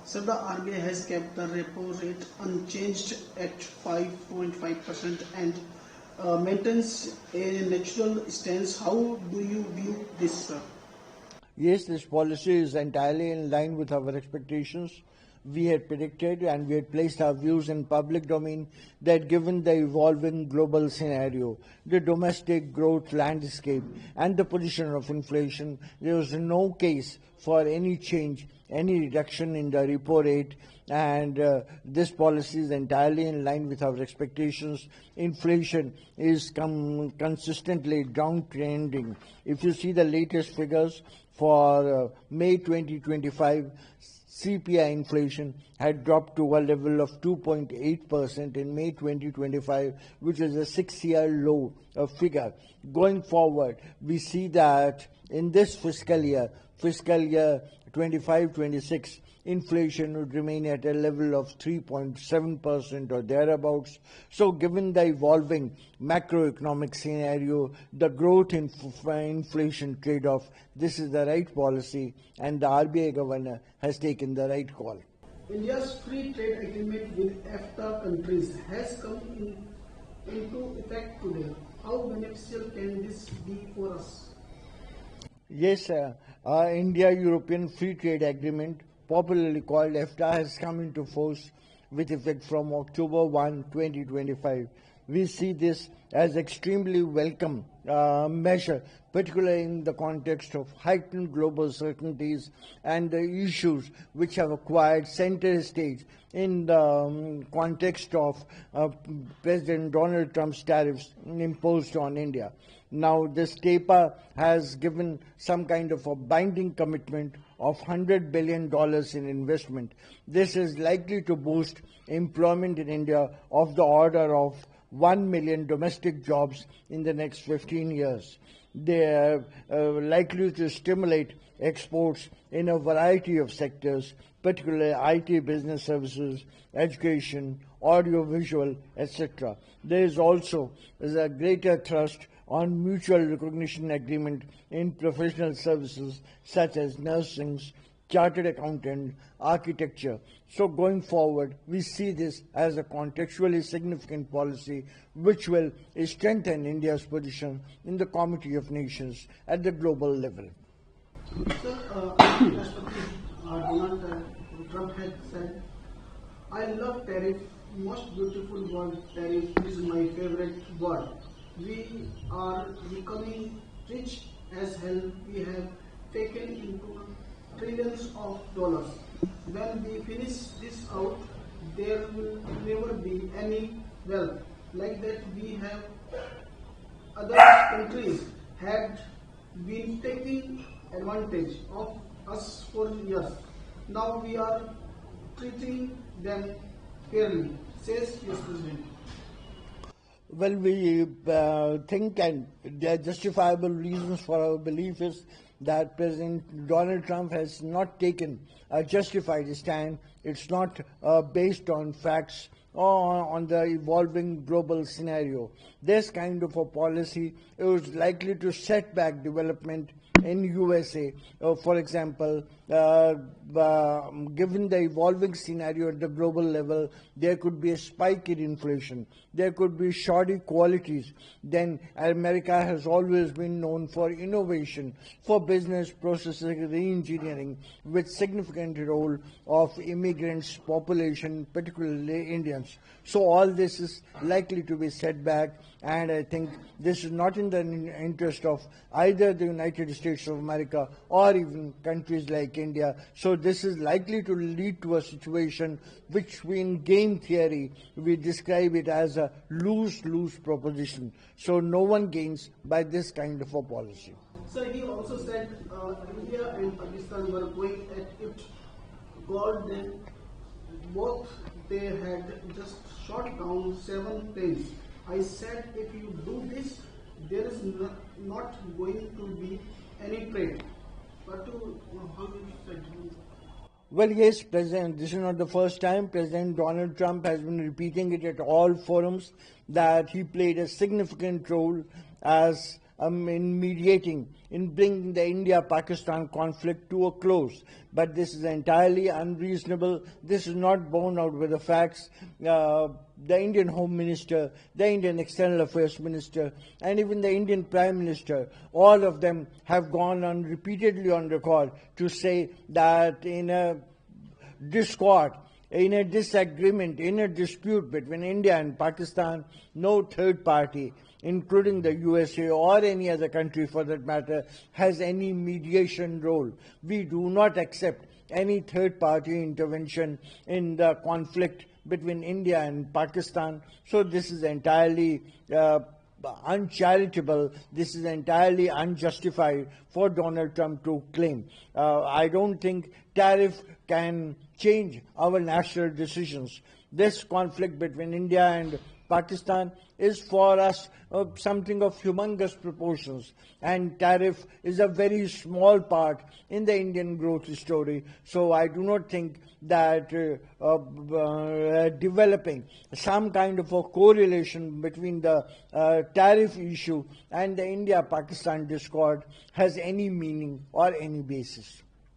So the RBI has kept the repo rate unchanged at 5.5% and maintains a natural stance. How do you view this, sir? Yes, this policy is entirely in line with our expectations. We had predicted and we had placed our views in public domain that given the evolving global scenario, the domestic growth landscape and the position of inflation, there was no case for any change, any reduction in the repo rate, and this policy is entirely in line with our expectations. Inflation is consistently downtrending. If you see the latest figures for May 2025, CPI inflation had dropped to a level of 2.8% in May 2025, which is a 6-year low figure. Going forward, we see that in this fiscal year 25-26, inflation would remain at a level of 3.7% or thereabouts. So given the evolving macroeconomic scenario, the growth in inflation trade-off, this is the right policy and the RBI governor has taken the right call. India's free trade agreement with EFTA countries has come into effect today. How beneficial can this be for us? Yes, India-European Free Trade Agreement, popularly called EFTA, has come into force with effect from October 1, 2025. We see this as extremely welcome measure, particularly in the context of heightened global uncertainties and the issues which have acquired center stage in the context of President Donald Trump's tariffs imposed on India. Now, this taper has given some kind of a binding commitment of $100 billion in investment. This is likely to boost employment in India of the order of 1 million domestic jobs in the next 15 years. They are likely to stimulate exports in a variety of sectors, particularly IT, business services, education, audiovisual, etc. There is also a greater thrust on mutual recognition agreement in professional services such as nursing, chartered accountant, architecture. So going forward, we see this as a contextually significant policy which will strengthen India's position in the Committee of Nations at the global level. Sir, Donald Trump had said, "I love tariff, most beautiful word, tariff is my favorite word. We are becoming rich as hell. We have taken into trillions of dollars. When we finish this out, there will never be any wealth like that. We have other countries had been taking advantage of us for years. Now we are treating them fairly," says US President. Well, we think, and there are justifiable reasons for our belief is that President Donald Trump has not taken a justified stand. It's not based on facts or on the evolving global scenario. This kind of a policy is likely to set back development in USA. For example, given the evolving scenario at the global level, there could be a spike in inflation. There could be shoddy qualities. Then America has always been known for innovation, for business processing, re-engineering, with significant role of immigrants, population, particularly Indians. So all this is likely to be set back, and I think this is not in the interest of either the United States of America or even countries like India. So this is likely to lead to a situation which in game theory we describe it as a lose-lose proposition. So no one gains by this kind of a policy. So he also said India and Pakistan were going at it gold, then both they had just shot down 7 planes. I said, if you do this, there is not going to be any trade. But how do you say? Well, yes, President, this is not the first time. President Donald Trump has been repeating it at all forums that he played a significant role as in mediating, in bringing the India-Pakistan conflict to a close. But this is entirely unreasonable. This is not borne out with the facts. The Indian Home Minister, the Indian External Affairs Minister, and even the Indian Prime Minister, all of them have gone on repeatedly on record to say that in a discord, in a disagreement, in a dispute between India and Pakistan, no third party, including the USA or any other country for that matter, has any mediation role. We do not accept any third party intervention in the conflict between India and Pakistan. So this is entirely uncharitable. This is entirely unjustified for Donald Trump to claim. I don't think tariff can change our national decisions. This conflict between India and Pakistan is for us something of humongous proportions, and tariff is a very small part in the Indian growth story. So I do not think that developing some kind of a correlation between the tariff issue and the India-Pakistan discord has any meaning or any basis.